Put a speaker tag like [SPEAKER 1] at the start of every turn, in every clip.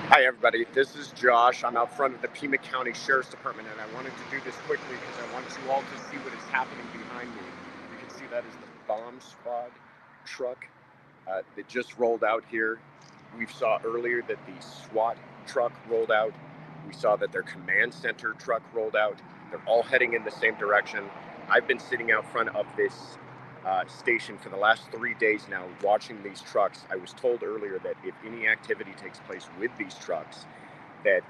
[SPEAKER 1] Hi everybody, this is Josh. I'm out front of the Pima County Sheriff's Department and I wanted to do this quickly because I want you all to see what is happening behind me. You can see that is the bomb squad truck that just rolled out here. We saw earlier that the SWAT truck rolled out. We saw that their command center truck rolled out. They're all heading in the same direction. I've been sitting out front of this station for the last 3 days now watching these trucks. I was told earlier that if any activity takes place with these trucks that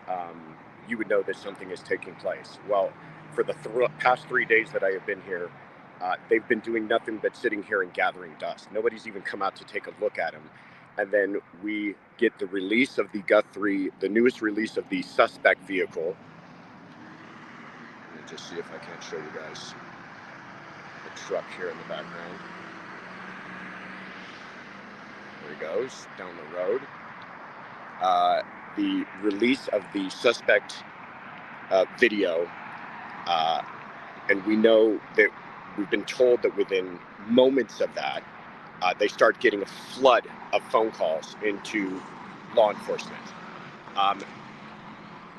[SPEAKER 1] you would know that something is taking place. Well, for the past 3 days that I have been here, they've been doing nothing but sitting here and gathering dust. Nobody's even come out to take a look at them. And then we get the release of the Guthrie, the newest release of the suspect vehicle. Let me just see if I can't show you guys the truck here in the background. There he goes, down the road. The release of the suspect video, and we know that we've been told that within moments of that, they start getting a flood of phone calls into law enforcement.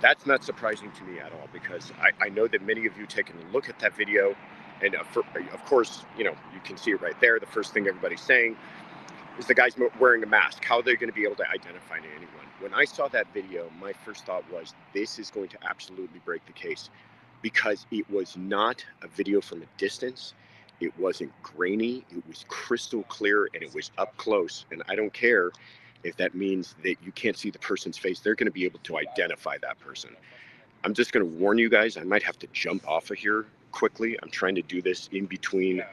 [SPEAKER 1] That's not surprising to me at all, because I know that many of you taken a look at that video, and of course, you know, you can see it right there. The first thing everybody's saying is the guy's wearing a mask. How are they going to be able to identify anyone? When I saw that video, my first thought was, this is going to absolutely break the case, because it was not a video from a distance. It wasn't grainy. It was crystal clear, and it was up close. And I don't care if that means that you can't see the person's face. They're going to be able to identify that person. I'm just going to warn you guys, I might have to jump off of here quickly. I'm trying to do this in between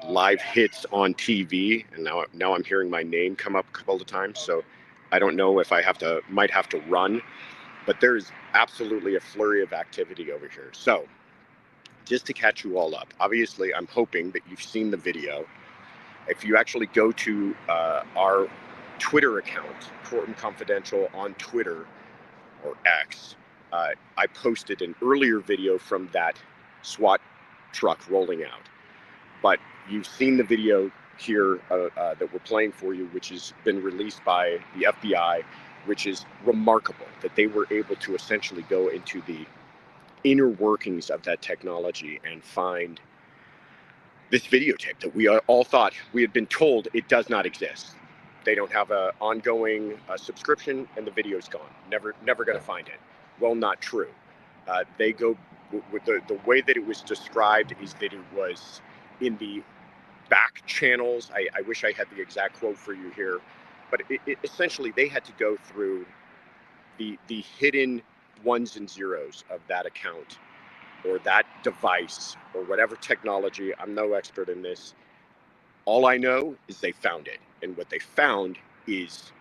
[SPEAKER 1] live hits on TV, and now I'm hearing my name come up a couple of times, so I don't know if I might have to run, but there's absolutely a flurry of activity over here. So just to catch you all up, obviously I'm hoping that you've seen the video. If you actually go to our Twitter account, Courtroom Confidential on Twitter or X, I posted an earlier video from that SWAT truck rolling out. But you've seen the video here that we're playing for you, which has been released by the FBI, which is remarkable that they were able to essentially go into the inner workings of that technology and find this videotape that we all thought, we had been told it does not exist. They don't have an ongoing subscription, and the video's gone. Never going to find it. Well, not true. They go with the way that it was described is that it was in the back channels. I wish I had the exact quote for you here, but essentially they had to go through the hidden ones and zeros of that account or that device or whatever technology. I'm no expert in this. All I know is they found it, and what they found is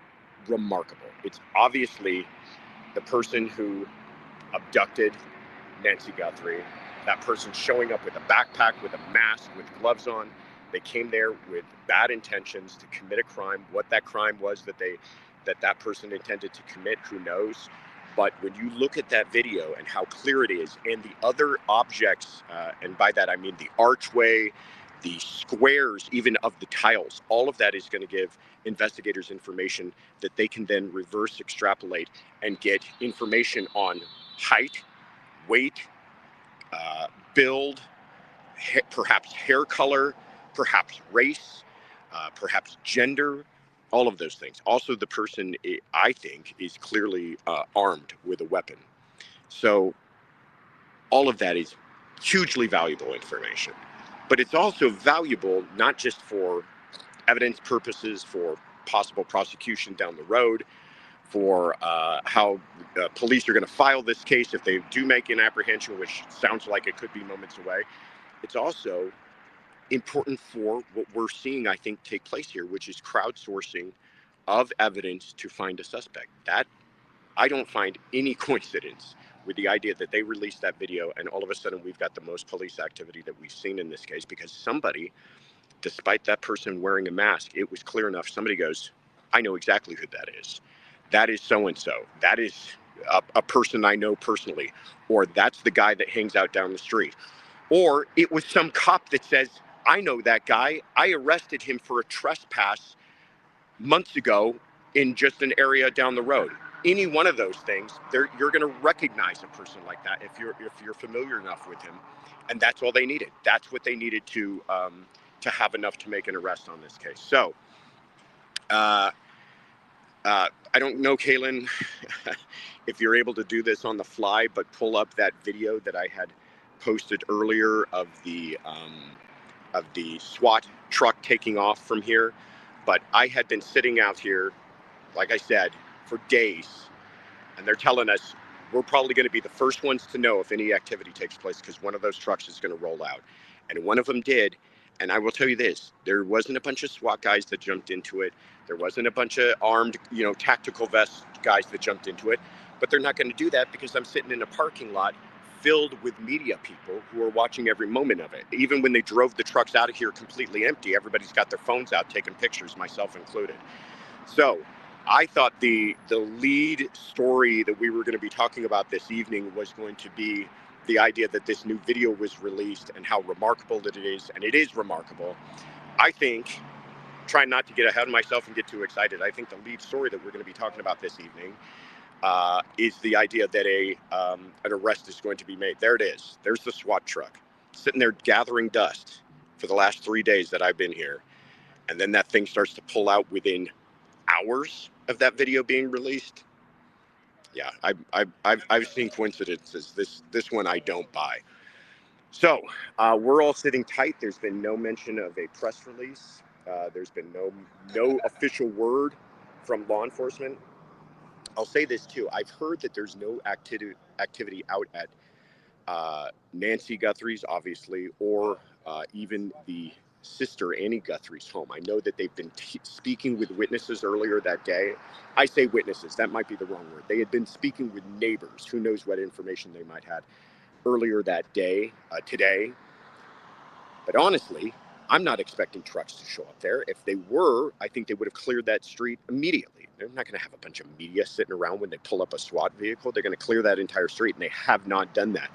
[SPEAKER 1] remarkable. It's obviously the person who abducted Nancy Guthrie, that person showing up with a backpack, with a mask, with gloves on. They came there with bad intentions to commit a crime. What that crime was that person intended to commit, who knows? But when you look at that video and how clear it is, and the other objects, and by that I mean the archway, the squares, even of the tiles, all of that is going to give investigators information that they can then reverse extrapolate and get information on height, weight, build, perhaps hair color, perhaps race, perhaps gender, all of those things. Also, the person, I think, is clearly armed with a weapon. So all of that is hugely valuable information. But it's also valuable not just for evidence purposes, for possible prosecution down the road, for how police are going to file this case if they do make an apprehension, which sounds like it could be moments away. It's also important for what we're seeing, I think, take place here, which is crowdsourcing of evidence to find a suspect. That, I don't find any coincidence with the idea that they released that video and all of a sudden we've got the most police activity that we've seen in this case, because somebody, despite that person wearing a mask, it was clear enough. Somebody goes, I know exactly who that is. That is so-and-so. That is a person I know personally. Or that's the guy that hangs out down the street. Or it was some cop that says, I know that guy. I arrested him for a trespass months ago in just an area down the road. Any one of those things, you're going to recognize a person like that if you're familiar enough with him, and that's all they needed. That's what they needed to have enough to make an arrest on this case. So, I don't know, Kaylin, if you're able to do this on the fly, but pull up that video that I had posted earlier of the SWAT truck taking off from here. But I had been sitting out here, like I said, for days, and they're telling us we're probably going to be the first ones to know if any activity takes place because one of those trucks is going to roll out. And one of them did. And I will tell you this, there wasn't a bunch of SWAT guys that jumped into it. There wasn't a bunch of armed, tactical vest guys that jumped into it. But they're not going to do that because I'm sitting in a parking lot filled with media people who are watching every moment of it. Even when they drove the trucks out of here completely empty, everybody's got their phones out taking pictures, myself included. So I thought the lead story that we were going to be talking about this evening was going to be the idea that this new video was released and how remarkable it is, and it is remarkable. I think, trying not to get ahead of myself and get too excited, I think the lead story that we're going to be talking about this evening is the idea that an arrest is going to be made. There it is. There's the SWAT truck sitting there gathering dust for the last 3 days that I've been here. And then that thing starts to pull out within hours of that video being released. Yeah, I've seen coincidences. This one I don't buy. So we're all sitting tight. There's been no mention of a press release. There's been no official word from law enforcement. I'll say this too. I've heard that there's no activity out at Nancy Guthrie's, obviously, or even the sister Annie Guthrie's home. I know that they've been speaking with witnesses earlier that day. I say witnesses, that might be the wrong word. They had been speaking with neighbors. Who knows what information they might have earlier that day, today. But honestly, I'm not expecting trucks to show up there. If they were, I think they would have cleared that street immediately. They're not going to have a bunch of media sitting around when they pull up a SWAT vehicle. They're going to clear that entire street, and they have not done that.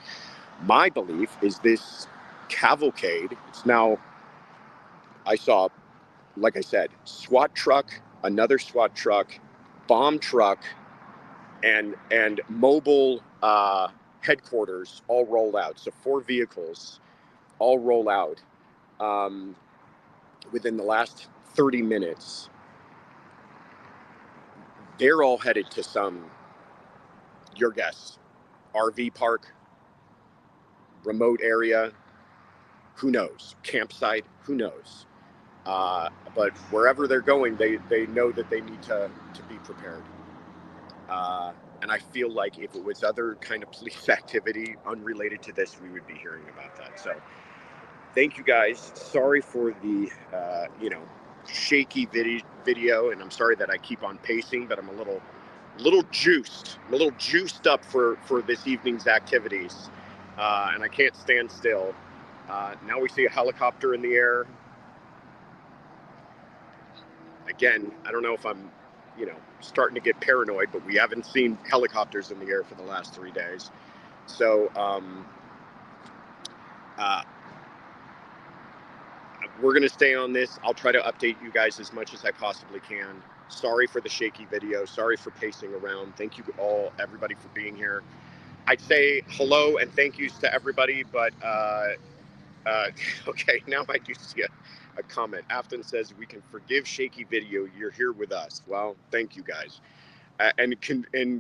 [SPEAKER 1] My belief is this cavalcade, it's now, I saw, like I said, SWAT truck, another SWAT truck, bomb truck, and mobile headquarters all roll out. So 4 vehicles all roll out within the last 30 minutes. They're all headed to some, your guess, RV park, remote area, who knows, campsite, who knows. But wherever they're going, they know that they need to be prepared. And I feel like if it was other kind of police activity unrelated to this, we would be hearing about that. So thank you guys. Sorry for the, shaky video, and I'm sorry that I keep on pacing, but I'm a little juiced. I'm a little juiced up for this evening's activities, and I can't stand still. Now we see a helicopter in the air. Again, I don't know if I'm, starting to get paranoid, but we haven't seen helicopters in the air for the last 3 days. So we're going to stay on this. I'll try to update you guys as much as I possibly can. Sorry for the shaky video. Sorry for pacing around. Thank you all, everybody, for being here. I'd say hello and thank yous to everybody, but okay, now I do see a comment. Afton says, we can forgive shaky video. You're here with us. Well, thank you guys. And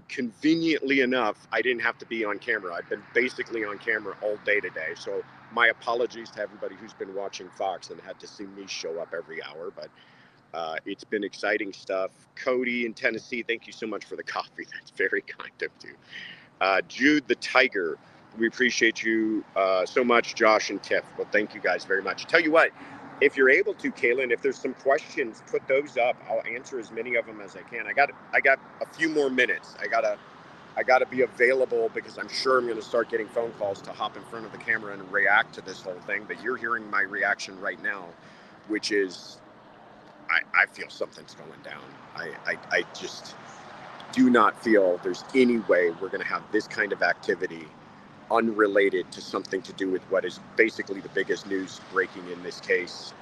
[SPEAKER 1] conveniently enough, I didn't have to be on camera. I've been basically on camera all day today. So my apologies to everybody who's been watching Fox and had to see me show up every hour. But it's been exciting stuff. Cody in Tennessee, thank you so much for the coffee. That's very kind of you. Jude the Tiger, we appreciate you so much, Josh and Tiff. Well, thank you guys very much. Tell you what, if you're able to, Kaylin, if there's some questions, put those up. I'll answer as many of them as I can. I got a few more minutes. I gotta be available because I'm sure I'm going to start getting phone calls to hop in front of the camera and react to this whole thing. But you're hearing my reaction right now, which is I feel something's going down. I just do not feel there's any way we're going to have this kind of activity unrelated to something to do with what is basically the biggest news breaking in this case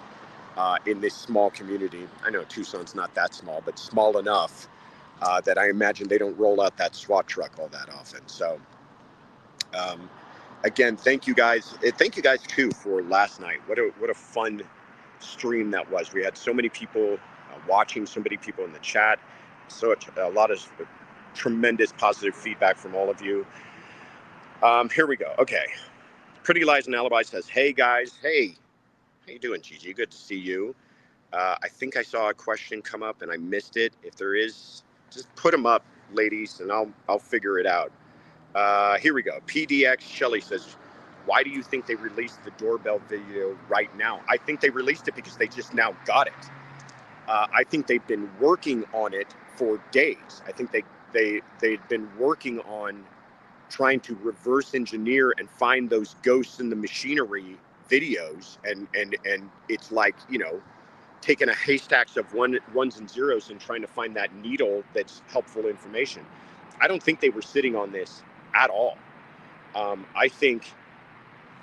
[SPEAKER 1] in this small community. I know Tucson's not that small, but small enough that I imagine they don't roll out that SWAT truck all that often. So again, thank you guys. Thank you guys too for last night. What a fun stream that was. We had so many people watching, so many people in the chat, a lot of tremendous positive feedback from all of you. Here we go. Okay. Pretty Lies and Alibi says, hey guys, hey, how you doing, Gigi? Good to see you. I think I saw a question come up and I missed it. If there is, just put them up, ladies, and I'll figure it out. Here we go. PDX Shelley says, why do you think they released the doorbell video right now? I think they released it because they just now got it. I think they've been working on it for days. I think they'd been working on trying to reverse engineer and find those ghosts in the machinery videos, and it's like, you know, taking a haystacks of ones and zeros and trying to find that needle that's helpful information. I don't think they were sitting on this at all. I think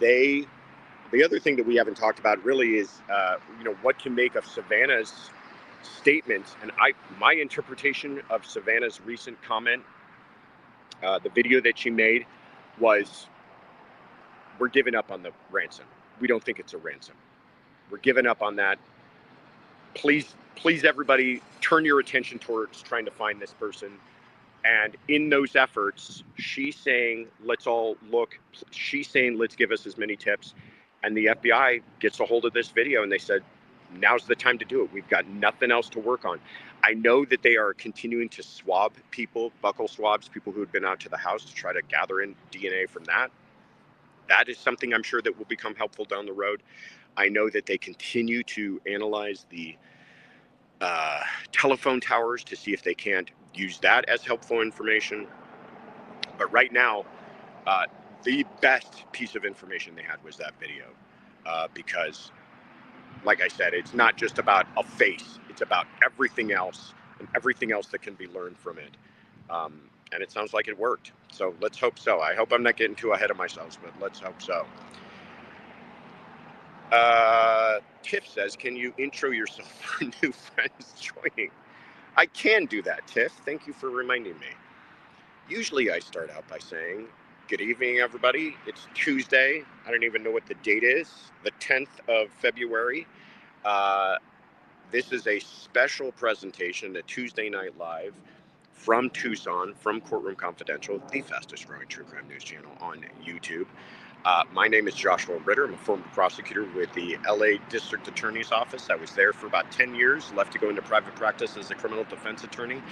[SPEAKER 1] the other thing that we haven't talked about really is, you know, what can make of Savannah's statements. And my interpretation of Savannah's recent comment, the video that she made, was, we're giving up on the ransom. We don't think it's a ransom. We're giving up on that. Please, everybody, turn your attention towards trying to find this person. And in those efforts, she's saying, let's all look. She's saying, let's give us as many tips. And the FBI gets a hold of this video and they said, now's the time to do it. We've got nothing else to work on. I know that they are continuing to swab people, buccal swabs, people who had been out to the house, to try to gather in DNA from that. That is something I'm sure that will become helpful down the road. I know that they continue to analyze the telephone towers to see if they can't use that as helpful information. But right now, the best piece of information they had was that video, because, like I said, it's not just about a face. It's about everything else and everything else that can be learned from it. And it sounds like it worked. So let's hope so. I hope I'm not getting too ahead of myself, but let's hope so. Tiff says, can you intro yourself for new friends joining? I can do that, Tiff. Thank you for reminding me. Usually I start out by saying, good evening, everybody. It's Tuesday. I don't even know what the date is, the 10th of February. This is a special presentation, a Tuesday Night Live from Tucson, from Courtroom Confidential, the fastest growing true crime news channel on YouTube. My name is Joshua Ritter. I'm a former prosecutor with the LA District Attorney's Office. I was there for about 10 years, left to go into private practice as a criminal defense attorney.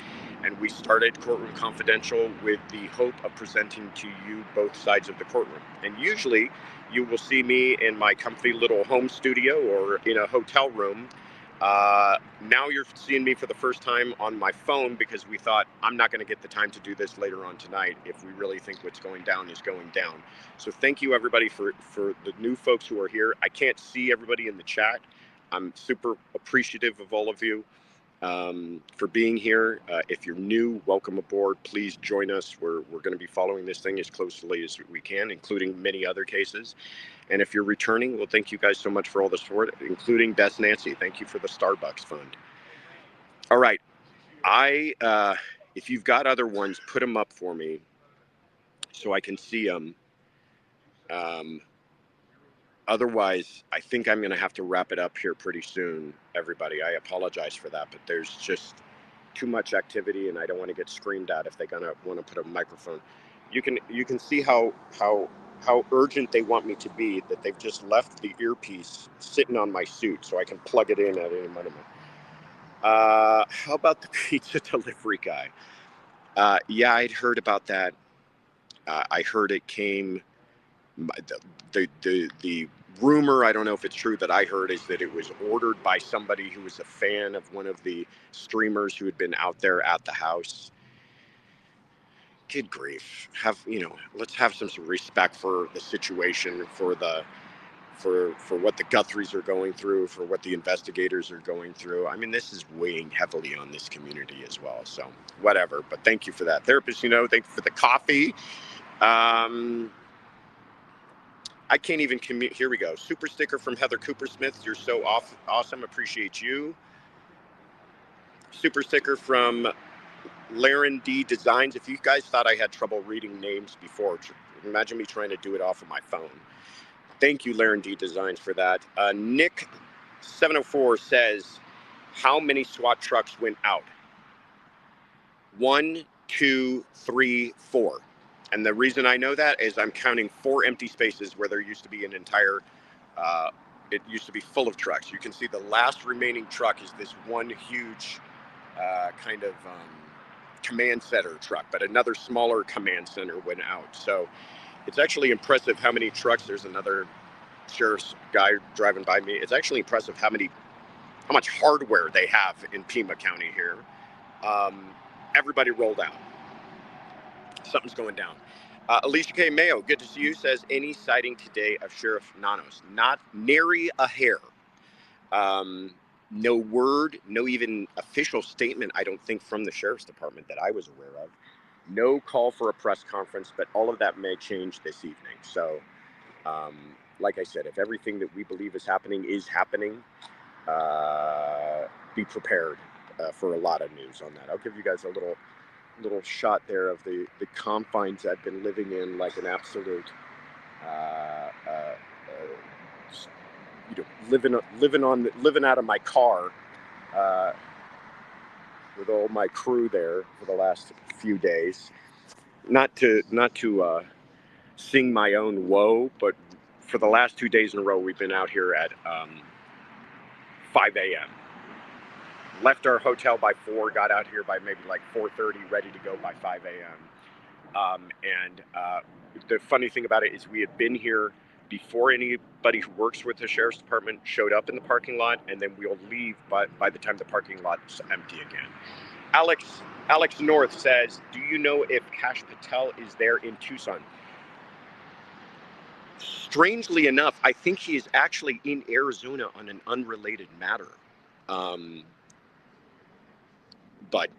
[SPEAKER 1] And we started Courtroom Confidential with the hope of presenting to you both sides of the courtroom. And usually you will see me in my comfy little home studio or in a hotel room. Now you're seeing me for the first time on my phone because we thought, I'm not going to get the time to do this later on tonight if we really think what's going down is going down. So thank you, everybody, for the new folks who are here. I can't see everybody in the chat. I'm super appreciative of all of you for being here. If you're new, welcome aboard. Please join us. We're going to be following this thing as closely as we can, including many other cases. And if you're returning, well, thank you guys so much for all the support, including Best Nancy. Thank you for the Starbucks fund. All right. If you've got other ones, put them up for me so I can see them. Otherwise, I think I'm going to have to wrap it up here pretty soon, everybody. I apologize for that, but there's just too much activity, and I don't want to get screamed at if they're going to want to put a microphone. You can see how urgent they want me to be, that they've just left the earpiece sitting on my suit so I can plug it in at any moment. How about the pizza delivery guy? Yeah, I'd heard about that. I heard it came, the rumor, I don't know if it's true, that I heard is that it was ordered by somebody who was a fan of one of the streamers who had been out there at the house. Good grief. Let's have some respect for the situation, for what the Guthries are going through, for what the investigators are going through. I mean, this is weighing heavily on this community as well. So whatever, but thank you for that. Therapist, thank you for the coffee. I can't even commute. Here we go. Super sticker from Heather Cooper Smith. You're so awesome. Appreciate you. Super sticker from Laren D Designs. If you guys thought I had trouble reading names before, imagine me trying to do it off of my phone. Thank you, Laren D Designs, for that. Nick 704 says, how many SWAT trucks went out? 1, 2, 3, 4. And the reason I know that is I'm counting 4 empty spaces where there used to be an entire, it used to be full of trucks. You can see the last remaining truck is this one huge kind of command center truck, but another smaller command center went out. So it's actually impressive how many trucks. There's another sheriff's guy driving by me. It's actually impressive how much hardware they have in Pima County here. Everybody rolled out. Something's going down. Alicia K. Mayo, good to see you, says, any sighting today of Sheriff Nanos? Not nary a hair. No word, no even official statement, I don't think, from the Sheriff's Department that I was aware of. No call for a press conference, but all of that may change this evening. So, like I said, if everything that we believe is happening, be prepared for a lot of news on that. I'll give you guys a little shot there of the confines I've been living in, like an absolute, living out of my car with all my crew there for the last few days. Not to sing my own woe, but for the last 2 days in a row, we've been out here at 5 a.m. Left our hotel by 4, got out here by maybe like 4:30, ready to go by 5 a.m. And the funny thing about it is we had been here before anybody who works with the Sheriff's Department showed up in the parking lot, and then we'll leave by the time the parking lot's empty again. Alex North says, do you know if Kash Patel is there in Tucson? Strangely enough, I think he is actually in Arizona on an unrelated matter. But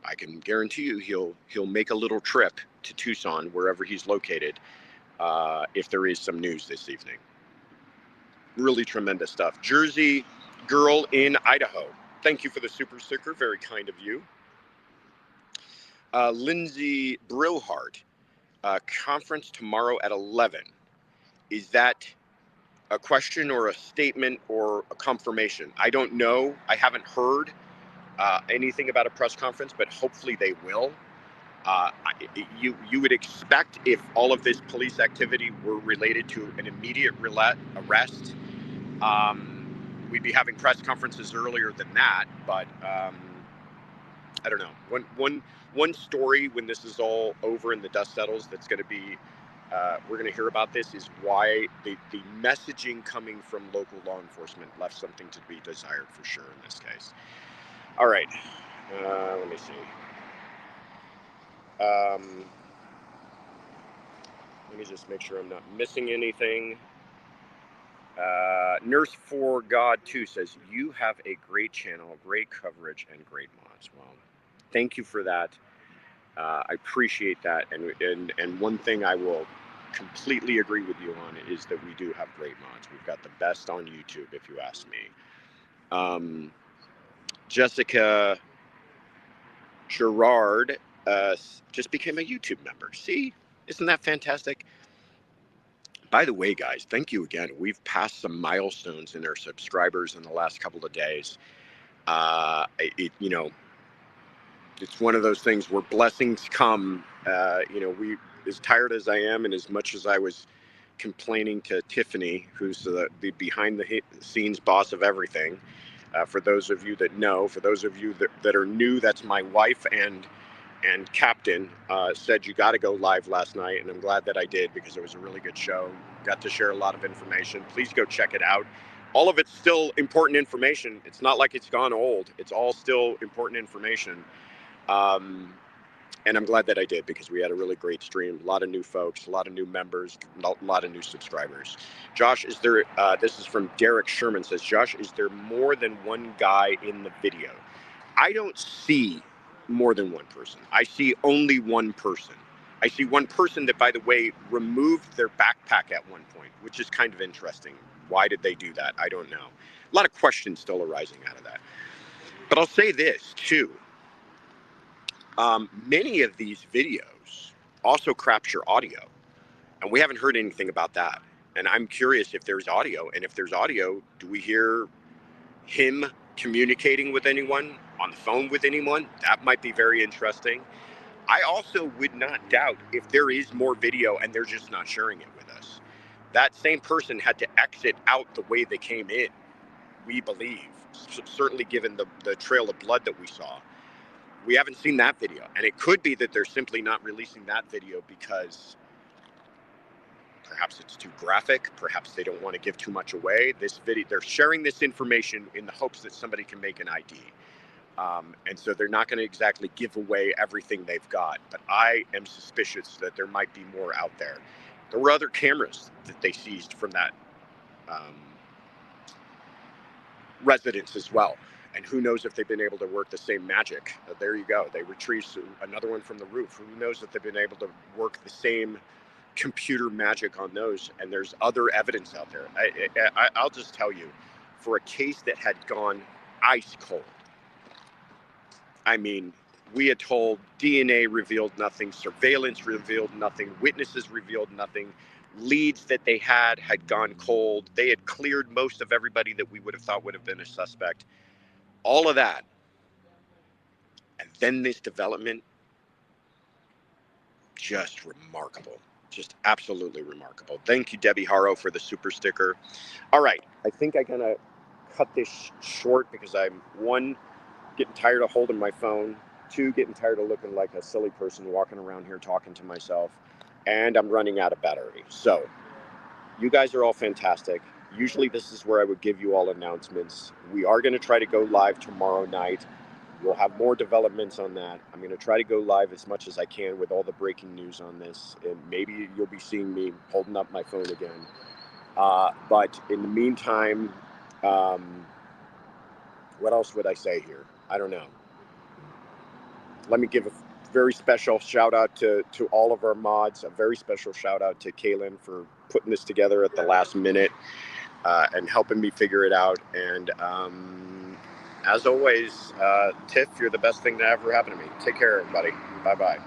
[SPEAKER 1] I can guarantee you he'll make a little trip to Tucson, wherever he's located, if there is some news this evening. Really tremendous stuff. Jersey Girl in Idaho. Thank you for the super sticker. Very kind of you. Lindsay Brillhart. Conference tomorrow at 11. Is that a question or a statement or a confirmation? I don't know. I haven't heard anything about a press conference, but hopefully they will. You would expect, if all of this police activity were related to an immediate arrest, we'd be having press conferences earlier than that. But I don't know. One story when this is all over and the dust settles, that's going to be we're going to hear about this, is why the messaging coming from local law enforcement left something to be desired, for sure, in this case. All right, let me see. Let me just make sure I'm not missing anything. Nurse for God 2 says, you have a great channel, great coverage, and great mods. Well, thank you for that. I appreciate that. And one thing I will completely agree with you on is that we do have great mods. We've got the best on YouTube, if you ask me. Jessica Gerard just became a YouTube member. See, isn't that fantastic? By the way, guys, thank you again. We've passed some milestones in our subscribers in the last couple of days. You know, it's one of those things where blessings come. You know, as tired as I am, and as much as I was complaining to Tiffany, who's the behind the scenes boss of everything. For those of you that know, for those of you that are new, that's my wife and Captain. Said you got to go live last night, and I'm glad that I did, because it was a really good show. Got to share a lot of information. Please go check it out. All of it's still important information. It's not like it's gone old. It's all still important information. And I'm glad that I did, because we had a really great stream. A lot of new folks, a lot of new members, a lot of new subscribers. Josh, is there, this is from Derek Sherman, says, Josh, is there more than one guy in the video? I don't see more than one person. I see only one person. I see one person that, by the way, removed their backpack at one point, which is kind of interesting. Why did they do that? I don't know. A lot of questions still arising out of that. But I'll say this too. Many of these videos also capture audio, and we haven't heard anything about that. And I'm curious if there's audio, and if there's audio, do we hear him communicating with anyone, on the phone with anyone? That might be very interesting. I also would not doubt if there is more video and they're just not sharing it with us. That same person had to exit out the way they came in, we believe, certainly given the trail of blood that we saw. We haven't seen that video, and it could be that they're simply not releasing that video because perhaps it's too graphic, perhaps they don't want to give too much away. This video, they're sharing this information in the hopes that somebody can make an ID. And so they're not going to exactly give away everything they've got, but I am suspicious that there might be more out there. There were other cameras that they seized from that residence as well. And who knows if they've been able to work the same magic. There you go. They retrieved another one from the roof. Who knows if they've been able to work the same computer magic on those. And there's other evidence out there. I'll just tell you, for a case that had gone ice cold, I mean, we had told DNA revealed nothing, surveillance revealed nothing, witnesses revealed nothing, leads that they had gone cold. They had cleared most of everybody that we would have thought would have been a suspect. All of that. And then this development, just remarkable. Just absolutely remarkable. Thank you, Debbie Haro, for the super sticker. All right. I think I'm going to cut this short because I'm, one, getting tired of holding my phone, two, getting tired of looking like a silly person walking around here talking to myself, and I'm running out of battery. So you guys are all fantastic. Usually this is where I would give you all announcements. We are going to try to go live tomorrow night. We'll have more developments on that. I'm going to try to go live as much as I can with all the breaking news on this, and maybe you'll be seeing me holding up my phone again. But in the meantime, what else would I say here? I don't know. Let me give a very special shout out to all of our mods. A very special shout out to Kaylin for putting this together at the last minute and helping me figure it out. And as always, Tiff, you're the best thing to ever happen to me. Take care, everybody. Bye-bye.